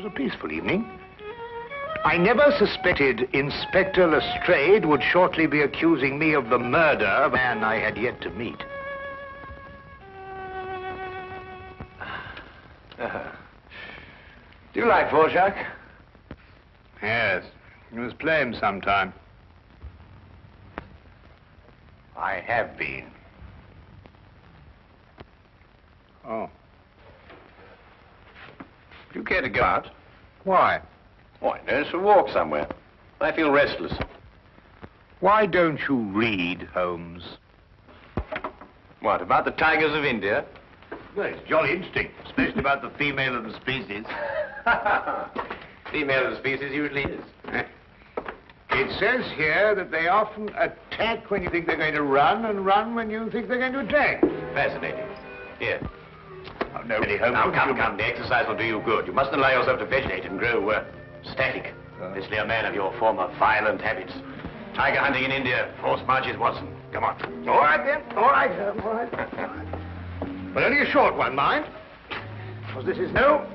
was a peaceful evening. I never suspected Inspector Lestrade would shortly be accusing me of the murder of a man I had yet to meet. Do you like Dvorak? Yes, you must play him sometime. I have been. Oh. Do you care to go out? Why? Why, there's a walk somewhere. I feel restless. Why don't you read, Holmes? What, about the tigers of India? Well, it's jolly interesting, especially about the female of the species. Female of the species usually is. It says here that they often attack when you think they're going to run, and run when you think they're going to attack. Fascinating. Here. Oh, no, really, Holmes. Now, come. The exercise will do you good. You mustn't allow yourself to vegetate and grow static. Especially a man of your former violent habits. Tiger hunting in India, horse marches, Watson. Come on. All right, then. All right, Holmes. All right. But only a short one, mind. Because this is no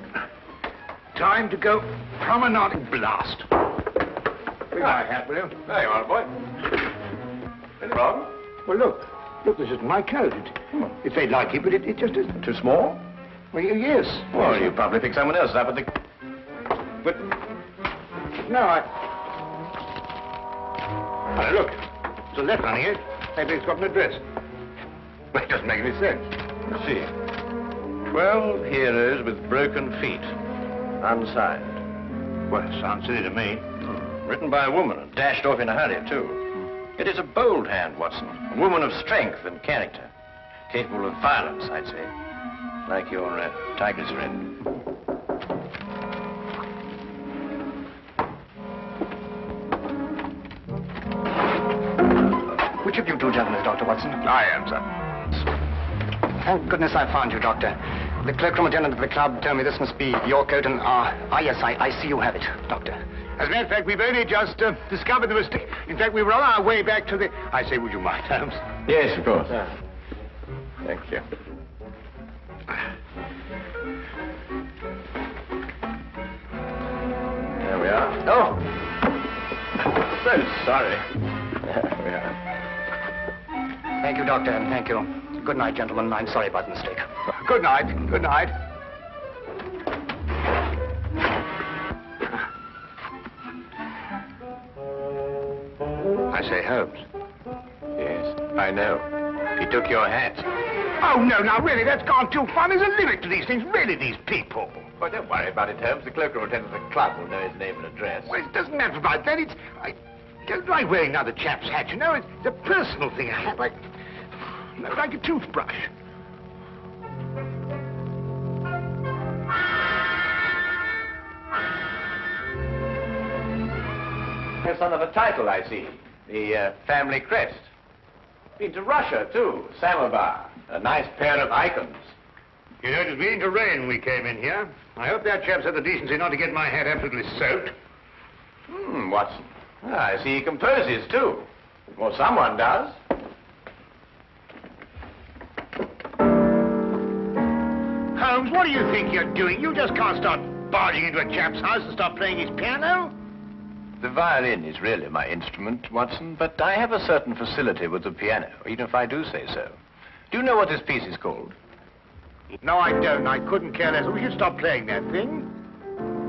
time to go promenading blast. Bring my hat, will you? There you are, boy. Anything wrong? Well, look. Look, this isn't my coat. It's very like it, but it just isn't. Too small? Well, yes. Well, yes. you probably picked someone else up at the... But... No, Now, look. There's a letter on it. Maybe it's got an address. Well, it doesn't make any sense. Let's see. 12 heroes with broken feet. Unsigned. Well, it sounds silly to me. Written by a woman and dashed off in a hurry, too. It is a bold hand, Watson. A woman of strength and character. Capable of violence, I'd say. Like your tiger's friend. Which of you two gentlemen is Dr. Watson? I am, sir. Thank goodness I found you, Doctor. The cloakroom attendant at the club told me this must be your coat, and yes, I see you have it, Doctor. As a matter of fact, we've only just discovered the mistake. In fact, we were on our way back to the... I say, would you mind, Holmes? Yes, of course. Thank you. There we are. Oh! So sorry. There we are. Thank you, Doctor, and thank you. Good night, gentlemen. I'm sorry about the mistake. Good night. Good night. I say, Holmes. Yes, I know. He took your hat. Oh, no, now, really, that's gone too far. There's a limit to these things. Really, these people. Well, don't worry about it, Holmes. The cloakroom attendant at the club will know his name and address. Well, it doesn't matter about that. I don't like wearing another chap's hat, you know. It's a personal thing. A hat like a toothbrush. The son of a title, I see. The family crest. Been to Russia, too. Samovar. A nice pair of icons. You know, it was beginning to rain when we came in here. I hope that chap's had the decency not to get my hat absolutely soaked. Watson. I see he composes, too. Well, someone does. Holmes, what do you think you're doing? You just can't start barging into a chap's house and start playing his piano. The violin is really my instrument, Watson, but I have a certain facility with the piano, even if I do say so. Do you know what this piece is called? No, I don't. I couldn't care less. We should stop playing that thing.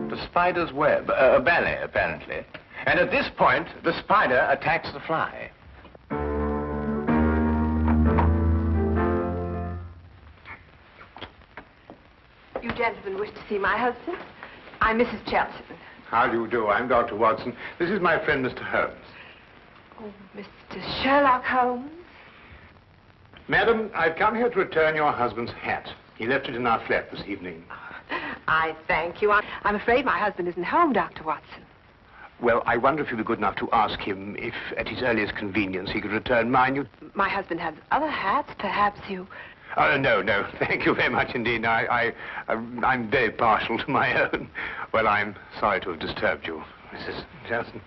The Spider's Web. A ballet, apparently. And at this point, the spider attacks the fly. You gentlemen wish to see my husband? I'm Mrs. Chelton. How do you do? I'm Dr. Watson. This is my friend, Mr. Holmes. Oh, Mr. Sherlock Holmes? Madam, I've come here to return your husband's hat. He left it in our flat this evening. I thank you. I'm afraid my husband isn't home, Dr. Watson. Well, I wonder if you'd be good enough to ask him if, at his earliest convenience, he could return mine. My husband has other hats. Perhaps you... Oh, no. Thank you very much indeed. I'm very partial to my own. Well, I'm sorry to have disturbed you, Mrs. Johnson.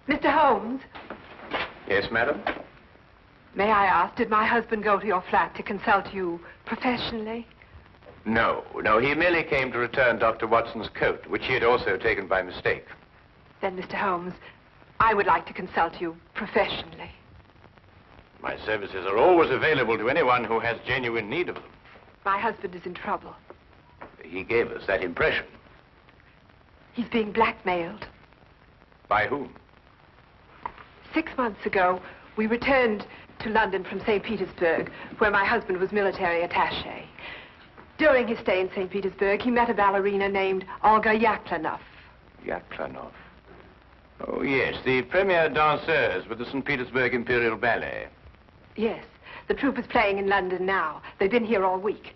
Mr. Holmes? Yes, madam? May I ask, did my husband go to your flat to consult you professionally? No, he merely came to return Dr. Watson's coat, which he had also taken by mistake. Then, Mr. Holmes, I would like to consult you professionally. My services are always available to anyone who has genuine need of them. My husband is in trouble. He gave us that impression. He's being blackmailed. By whom? 6 months ago, we returned to London from St. Petersburg, where my husband was military attaché. During his stay in St. Petersburg, he met a ballerina named Olga Yaklanov. Yaklanov? Oh, yes, the premier danseuse with the St. Petersburg Imperial Ballet. Yes, the troupe is playing in London now. They've been here all week.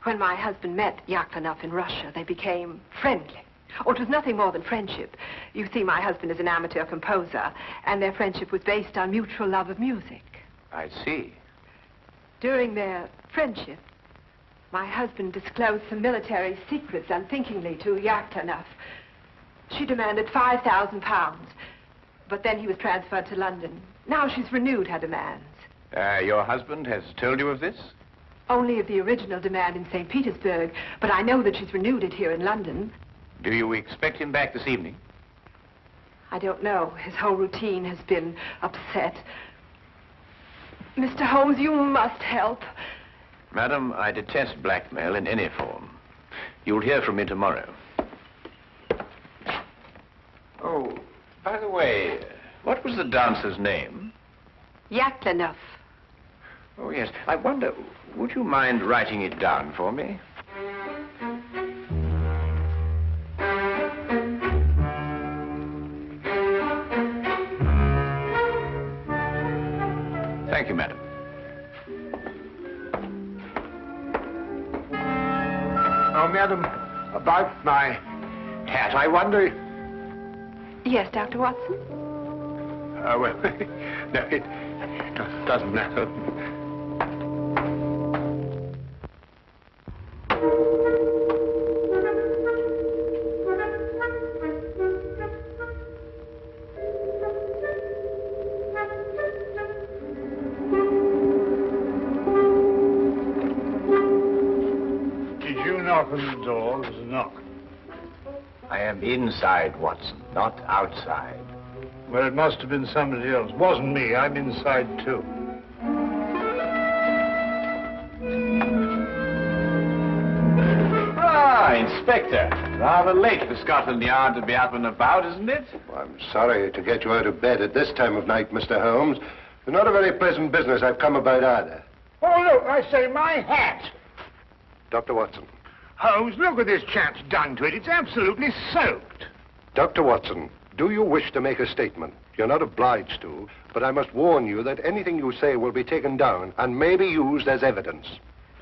When my husband met Yaklanov in Russia, they became friendly. Oh, it was nothing more than friendship. You see, my husband is an amateur composer, and their friendship was based on mutual love of music. I see. During their friendship, my husband disclosed some military secrets unthinkingly to Yaklanov. She demanded £5,000, but then he was transferred to London. Now she's renewed her demands. Your husband has told you of this? Only of the original demand in St. Petersburg, but I know that she's renewed it here in London. Do you expect him back this evening? I don't know. His whole routine has been upset. Mr. Holmes, you must help. Madam, I detest blackmail in any form. You'll hear from me tomorrow. Oh, by the way, what was the dancer's name? Yaklanov. Oh, yes. I wonder, would you mind writing it down for me? Thank you, madam. Oh, madam, about my hat, I wonder... Yes, Dr. Watson? Well, no, it doesn't matter. Did you knock on the door? There was a knock. I am inside, Watson, not outside. Well, it must have been somebody else. Wasn't me. I'm inside, too. Ah, Inspector. Rather late for Scotland Yard to be up and about, isn't it? Well, I'm sorry to get you out of bed at this time of night, Mr. Holmes. It's not a very pleasant business I've come about either. Oh, look, I say, my hat. Dr. Watson. Holmes, look what this chap's done to it. It's absolutely soaked. Dr. Watson, do you wish to make a statement? You're not obliged to, but I must warn you that anything you say will be taken down and may be used as evidence.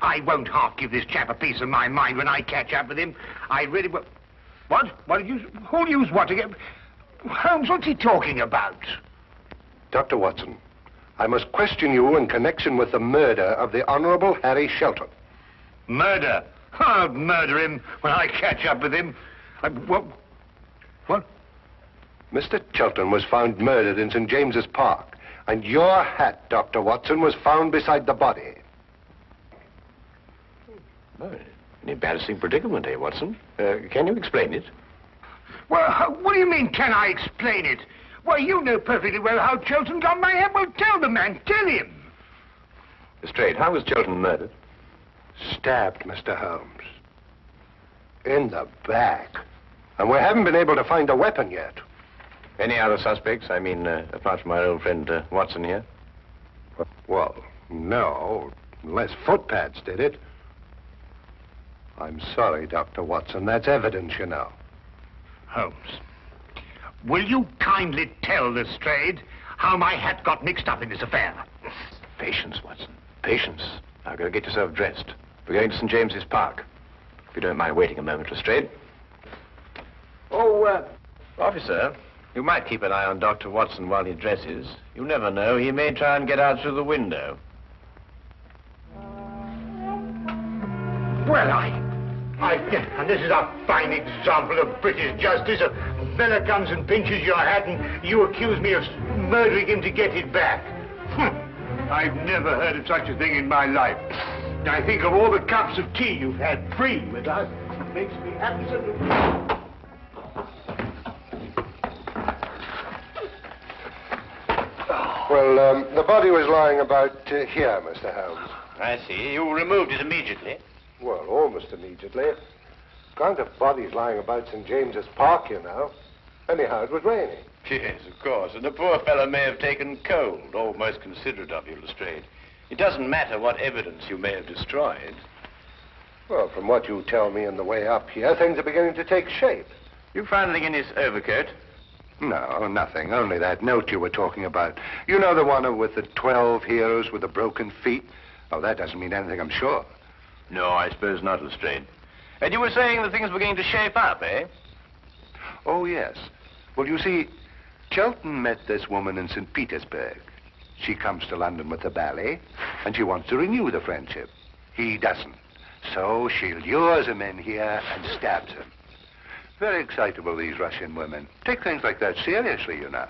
I won't half give this chap a piece of my mind when I catch up with him. I really will. What? What did you... Who'll use what again? Holmes, what's he talking about? Dr. Watson, I must question you in connection with the murder of the Honorable Harry Shelton. Murder? I'll murder him when I catch up with him. What? Mr. Shelton was found murdered in St. James's Park, and your hat, Dr. Watson, was found beside the body. Oh, an embarrassing predicament, eh, Watson? Can you explain it? Well, what do you mean, can I explain it? Well, you know perfectly well how Shelton got my hat. Well, tell the man, tell him. Straight, how was Shelton murdered? Stabbed, Mr. Holmes. In the back. And we haven't been able to find a weapon yet. Any other suspects? I mean, apart from our old friend Watson here? Well, no, unless footpads did it. I'm sorry, Dr. Watson. That's evidence, you know. Holmes, will you kindly tell Lestrade how my hat got mixed up in this affair? Patience, Watson. Patience. Now, go get yourself dressed. We're going to St. James's Park. If you don't mind waiting a moment, Lestrade. Oh, officer, you might keep an eye on Dr. Watson while he dresses. You never know. He may try and get out through the window. Well, and this is a fine example of British justice. A fella comes and pinches your hat and you accuse me of murdering him to get it back. I've never heard of such a thing in my life. I think of all the cups of tea you've had free with us. It makes me absolutely... Well, the body was lying about here, Mr. Holmes. I see. You removed it immediately. Well, almost immediately. Can't have bodies lying about St. James's Park, you know. Anyhow, it was raining. Yes, of course. And the poor fellow may have taken cold. Oh, most considerate of you, Lestrade. It doesn't matter what evidence you may have destroyed. Well, from what you tell me on the way up here, things are beginning to take shape. You found anything in his overcoat? No, nothing. Only that note you were talking about. You know the one with the 12 heroes with the broken feet? Oh, that doesn't mean anything, I'm sure. No, I suppose not, Lestrade. And you were saying that things were beginning to shape up, eh? Oh, yes. Well, you see, Chelton met this woman in St. Petersburg. She comes to London with the ballet, and she wants to renew the friendship. He doesn't. So she lures him in here and stabs him. Very excitable, these Russian women. Take things like that seriously, you know.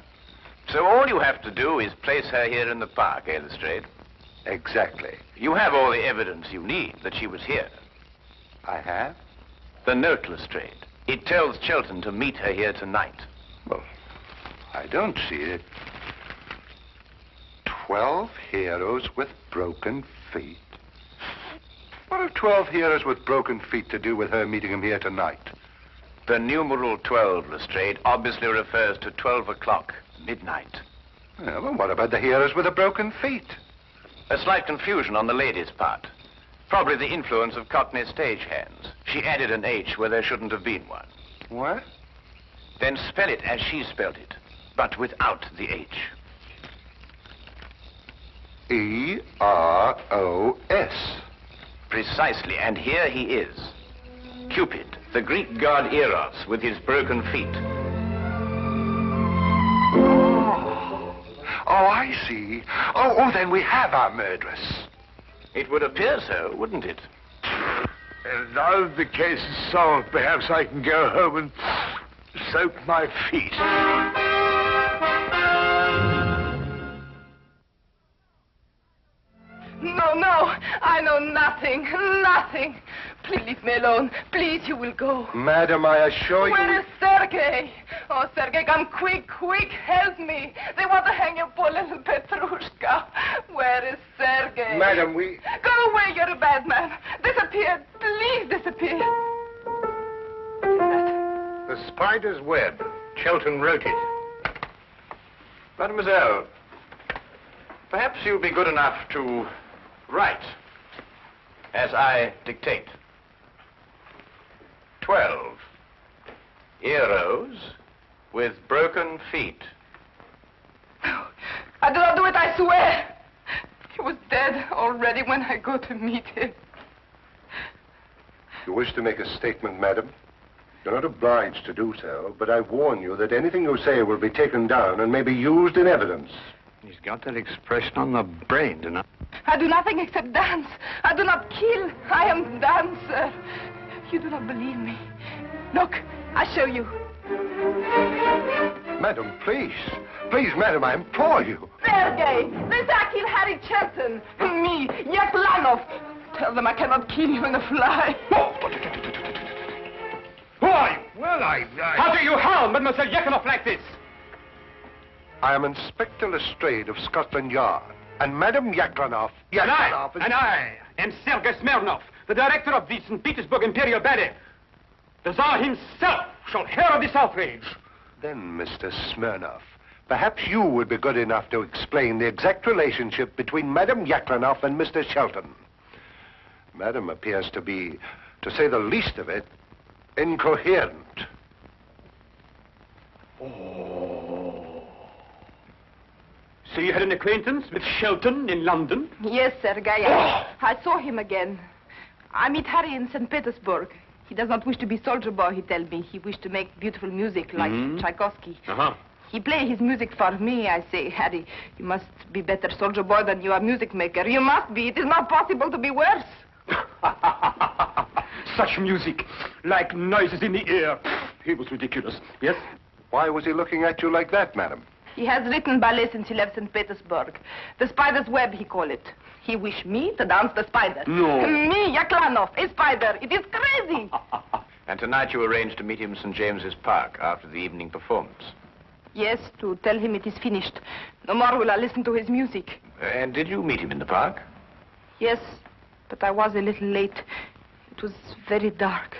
So all you have to do is place her here in the park, eh, Lestrade? Exactly. You have all the evidence you need that she was here. I have? The note, Lestrade. It tells Chelton to meet her here tonight. Well, I don't see it. 12 heroes with broken feet. What have 12 heroes with broken feet to do with her meeting him here tonight? The numeral 12, Lestrade, obviously refers to 12 o'clock, midnight. Well, what about the heroes with the broken feet? A slight confusion on the lady's part. Probably the influence of Cockney stagehands. She added an H where there shouldn't have been one. What? Then spell it as she spelled it, but without the H. E-R-O-S. Precisely, and here he is. Cupid, the Greek god Eros, with his broken feet. Oh, I see. Oh, then we have our murderess. It would appear so, wouldn't it? And now the case is solved, perhaps I can go home and soak my feet. No, I know nothing. Please leave me alone. Please, you will go. Madam, I assure you... Where is Sergei? Oh, Sergei, come quick, help me. They want to hang your poor little Petrushka. Where is Sergei? Madam, we... Go away, you're a bad man. Disappear, please disappear. What is that? The spider's web. Chelton wrote it. Mademoiselle, perhaps you'll be good enough to write as I dictate. 12 heroes with broken feet. No, I do not do it, I swear. He was dead already when I go to meet him. You wish to make a statement, madam? You're not obliged to do so, but I warn you that anything you say will be taken down and may be used in evidence. He's got that expression on the brain, don't I? I do nothing except dance. I do not kill. I am dancer. You do not believe me. Look, I show you. Madam, please. Please, madam, I implore you. Sergei, this I kill Harry Chelton. Me, Yaklanov. Tell them I cannot kill you in a fly. Who are you? Well, How do you harm Mademoiselle Yaklanov like this? I am Inspector Lestrade of Scotland Yard. And Madam Yaklanov... And I am Sergei Smirnov, the director of the St. Petersburg Imperial Ballet. The Tsar himself shall hear of this outrage. Then, Mr. Smirnov, perhaps you would be good enough to explain the exact relationship between Madam Yaklanov and Mr. Shelton. Madam appears to be, to say the least of it, incoherent. So you had an acquaintance with Shelton in London? Yes, Sergei. I saw him again. I meet Harry in St. Petersburg. He does not wish to be soldier boy, he tells me. He wished to make beautiful music like Tchaikovsky. He play his music for me. I say, Harry, you must be better soldier boy than you are music maker. You must be. It is not possible to be worse. Such music, like noises in the air. He was ridiculous, yes? Why was he looking at you like that, madam? He has written ballet since he left St. Petersburg. The spider's web, he call it. He wish me to dance the spider. No. Me, Yaklanov, a spider. It is crazy. And tonight you arranged to meet him in St. James's Park after the evening performance. Yes, to tell him it is finished. No more will I listen to his music. And did you meet him in the park? Yes, but I was a little late. It was very dark.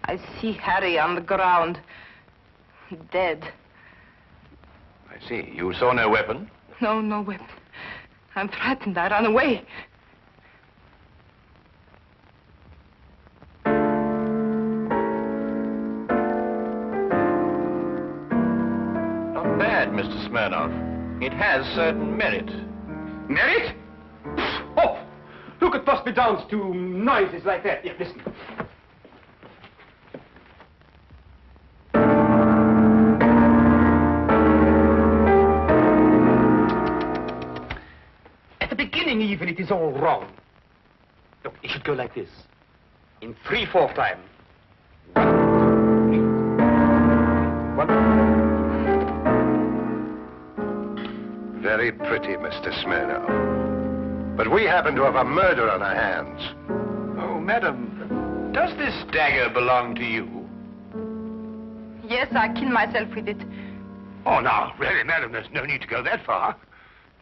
I see Harry on the ground, dead. I see. You saw no weapon? No, no weapon. I'm frightened. I ran away. Not bad, Mr. Smirnoff. It has certain merit. Merit? Oh, who could possibly dance to noises like that? Here, listen. At the beginning, even, it is all wrong. Look, it should go like this. In 3/4 time. 1, 2, 3. 1. Very pretty, Mr. Smirnoff. But we happen to have a murder on our hands. Oh, madam, does this dagger belong to you? Yes, I killed myself with it. Oh, now, really, madam, there's no need to go that far.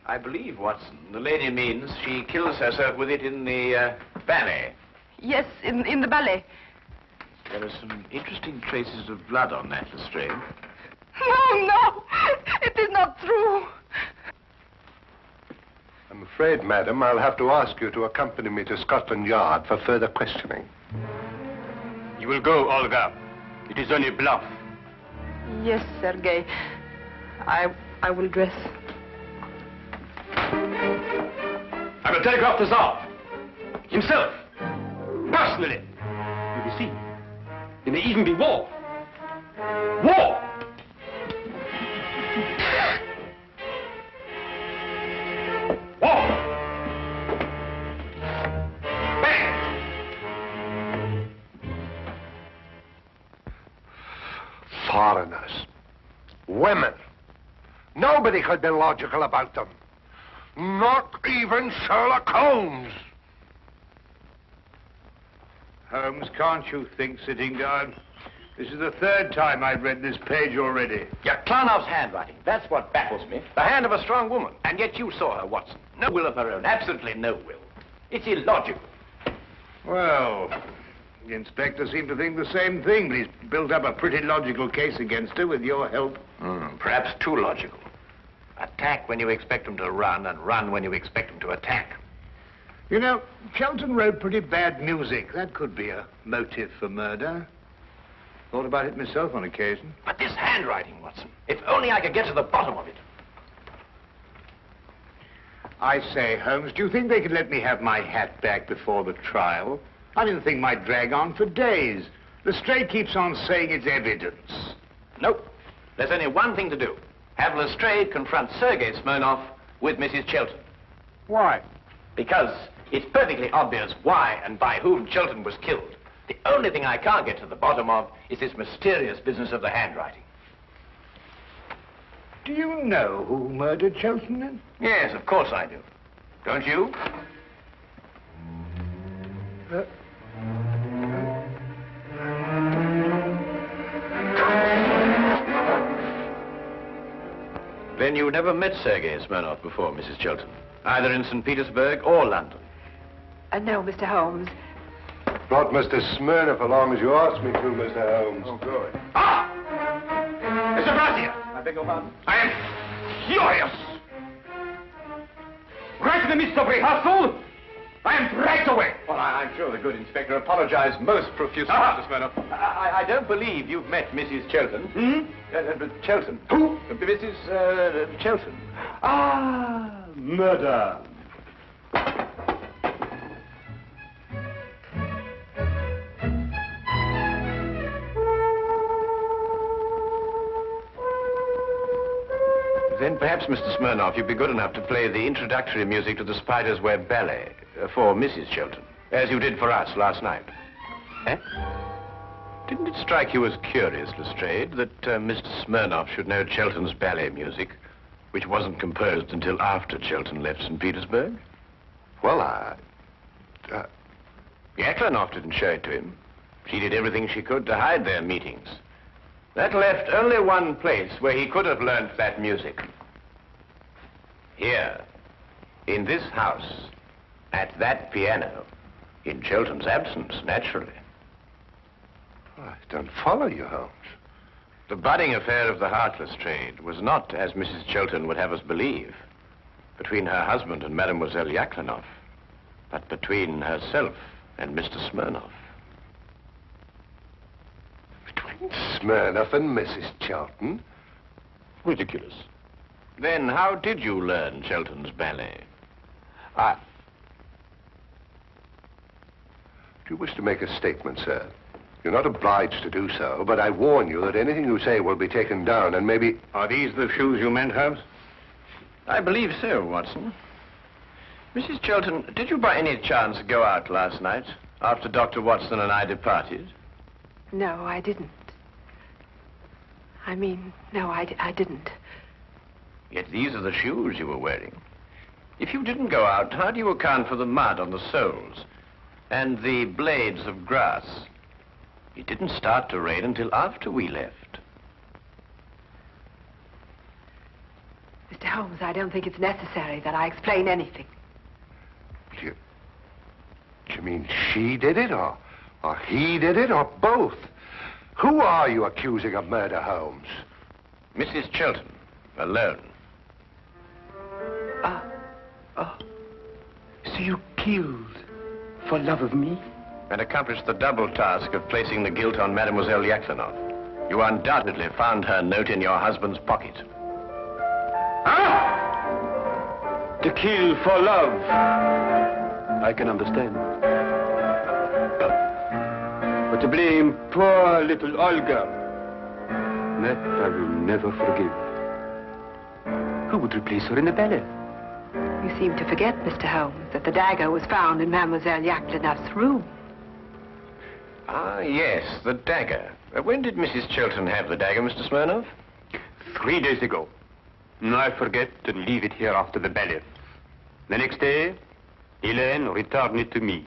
I believe, Watson, the lady means she kills herself with it in the ballet. Yes, in the ballet. There are some interesting traces of blood on that Lestrade. No, no, it is not true. I'm afraid, madam, I'll have to ask you to accompany me to Scotland Yard for further questioning. You will go, Olga. It is only bluff. Yes, Sergei. I will dress. I will telegraph the Tsar. Himself. Personally. You will see. There may even be war. War! War! Bang! Foreigners. Women. Nobody could be logical about them. Not even Sherlock Holmes. Holmes, can't you think, sitting down? This is the 3rd time I've read this page already. Yaklanov's handwriting. That's what baffles me. The hand of a strong woman. And yet you saw her, Watson. No will of her own. Absolutely no will. It's illogical. Well, the inspector seemed to think the same thing, but he's built up a pretty logical case against her with your help. Perhaps too logical. Attack when you expect them to run, and run when you expect them to attack. You know, Chelton wrote pretty bad music. That could be a motive for murder. Thought about it myself on occasion. But this handwriting, Watson. If only I could get to the bottom of it. I say, Holmes, do you think they could let me have my hat back before the trial? I mean, the thing might drag on for days. Lestrade keeps on saying it's evidence. Nope. There's only one thing to do. Have Lestrade confront Sergei Smirnoff with Mrs. Chelton. Why? Because it's perfectly obvious why and by whom Chelton was killed. The only thing I can't get to the bottom of is this mysterious business of the handwriting. Do you know who murdered Chelton, then? Yes, of course I do. Don't you? Then you never met Sergei Smirnoff before, Mrs. Chelton, either in St. Petersburg or London. No, Mr. Holmes. Brought Mr. Smirnoff along as you asked me to, Mr. Holmes. Oh, good. Ah! Mr. Brazier! I beg your pardon? I am furious! Right in the midst of rehearsal, I am dragged away. Well, I'm sure the good inspector apologized most profusely, Mr. Smirnoff. I don't believe you've met Mrs. Chelton. Chelton. Who? Mrs. Chelton. Ah, murder. Then perhaps, Mr. Smirnoff, you'd be good enough to play the introductory music to the Spider's Web Ballet for Mrs. Chelton, as you did for us last night. Eh? Didn't it strike you as curious, Lestrade, that Mr. Smirnoff should know Chelton's ballet music, which wasn't composed until after Chelton left St. Petersburg? Well, Yaklanoff didn't show it to him. She did everything she could to hide their meetings. That left only one place where he could have learnt that music. Here, in this house, at that piano, in Chelton's absence, naturally. I don't follow you, Holmes. The budding affair of the Heartless trade was not, as Mrs. Chelton would have us believe, between her husband and Mademoiselle Yaklanoff, but between herself and Mr. Smirnoff. Between Smirnoff and Mrs. Chelton? Ridiculous. Then how did you learn Chelton's ballet? Do you wish to make a statement, sir? You're not obliged to do so, but I warn you that anything you say will be taken down and maybe... Are these the shoes you meant, Holmes? I believe so, Watson. Mrs. Chelton, did you by any chance go out last night after Dr. Watson and I departed? No, I didn't. No, I didn't. Yet these are the shoes you were wearing. If you didn't go out, how do you account for the mud on the soles and the blades of grass? It didn't start to rain until after we left. Mr. Holmes, I don't think it's necessary that I explain anything. You mean she did it, or he did it, or both? Who are you accusing of murder, Holmes? Mrs. Chelton, alone. So you killed for love of me? And accomplished the double task of placing the guilt on Mademoiselle Yaklanoff. You undoubtedly found her note in your husband's pocket. To kill for love. I can understand. But to blame poor little Olga, that I will never forgive. Who would replace her in the ballet? You seem to forget, Mr. Holmes, that the dagger was found in Mademoiselle Yaklanoff's room. Ah, yes, the dagger. When did Mrs. Chelton have the dagger, Mr. Smirnoff? 3 days ago. I forget and leave it here after the ballet. The next day, Helene returned it to me.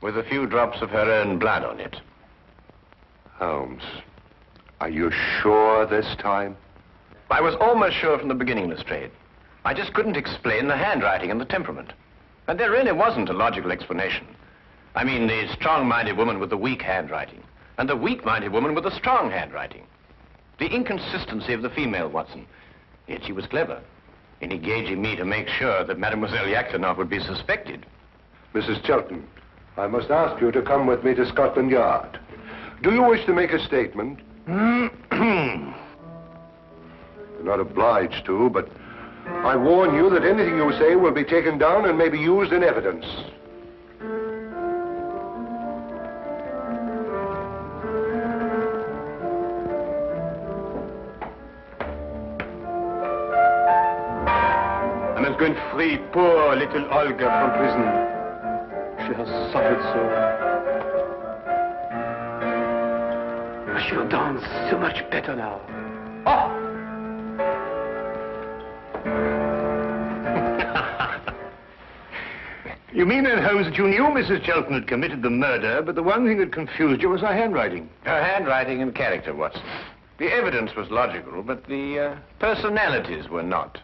With a few drops of her own blood on it. Holmes, are you sure this time? I was almost sure from the beginning, Lestrade. I just couldn't explain the handwriting and the temperament. And there really wasn't a logical explanation. I mean, the strong-minded woman with the weak handwriting, and the weak-minded woman with the strong handwriting. The inconsistency of the female, Watson. Yet she was clever in engaging me to make sure that Mademoiselle Yaklanoff would be suspected. Mrs. Chelton, I must ask you to come with me to Scotland Yard. Do you wish to make a statement? You're not obliged to, but I warn you that anything you say will be taken down and may be used in evidence. I must go and free poor little Olga from prison. She has suffered so. She'll dance so much better now. Oh! You mean then, Holmes, that you knew Mrs. Chelton had committed the murder, but the one thing that confused you was her handwriting? Her handwriting and character, Watson. The evidence was logical, but the personalities were not.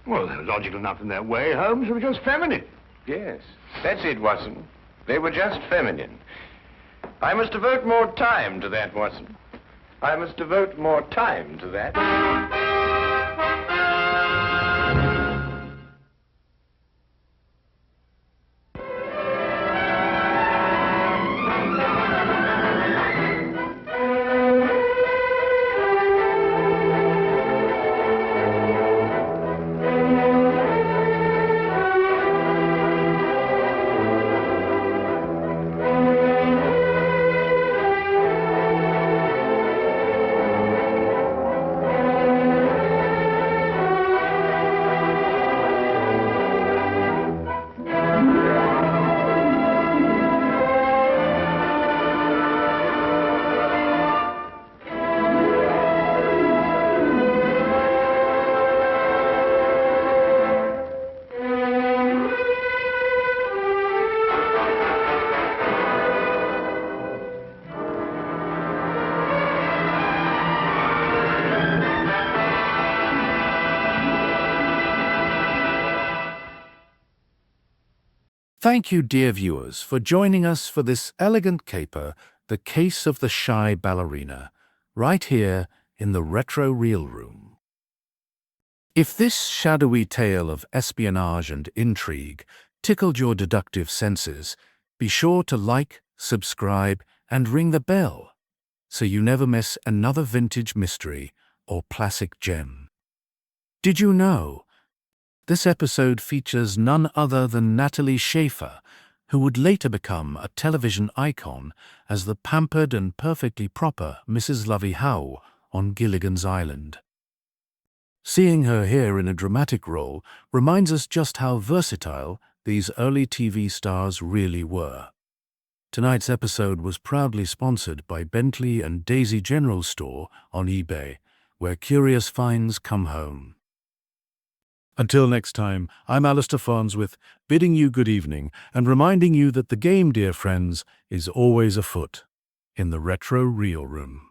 Well, they're logical enough in their way, Holmes. They were just feminine. Yes, that's it, Watson. They were just feminine. I must devote more time to that, Watson. I must devote more time to that. Thank you, dear viewers, for joining us for this elegant caper, The Case of the Shy Ballerina, right here in the Retro Reel Room. If this shadowy tale of espionage and intrigue tickled your deductive senses, be sure to like, subscribe, and ring the bell so you never miss another vintage mystery or classic gem. Did you know? This episode features none other than Natalie Schafer, who would later become a television icon as the pampered and perfectly proper Mrs. Lovey Howell on Gilligan's Island. Seeing her here in a dramatic role reminds us just how versatile these early TV stars really were. Tonight's episode was proudly sponsored by Bentley and Daisy General Store on eBay, where curious finds come home. Until next time, I'm Alistair Farnsworth, bidding you good evening and reminding you that the game, dear friends, is always afoot in the Retro Reel Room.